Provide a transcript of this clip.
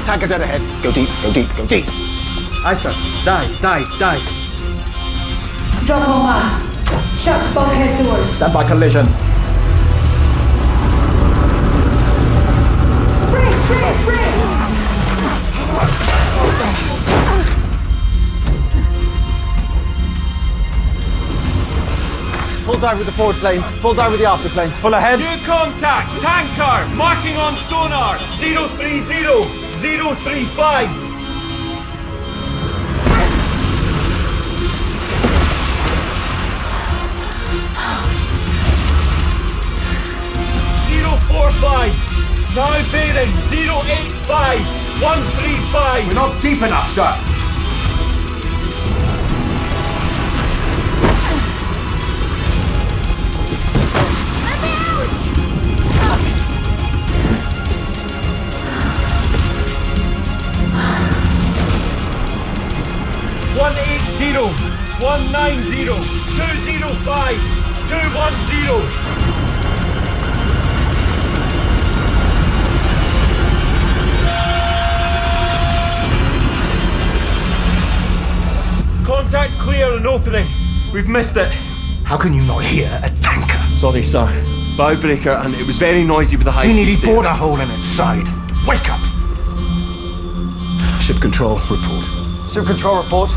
Tanker dead ahead. Go deep, go deep, go deep. Aye, sir. Dive, dive, dive. Drop all masts. Shut bulkhead doors. Stand by collision. Brace, brace, brace! Full dive with the forward planes, full dive with the after planes. Full ahead. New contact! Tanker! Marking on sonar! 030 035! 045! Now bearing 085! 135! We're not deep enough, sir. One 190 205 210. Contact clear and opening. We've missed it. How can you not hear a tanker? Sorry, sir. Bow breaker, and it was very noisy with the high We seas nearly there. bored a hole in its side. Wake up! Ship control report. Ship control report.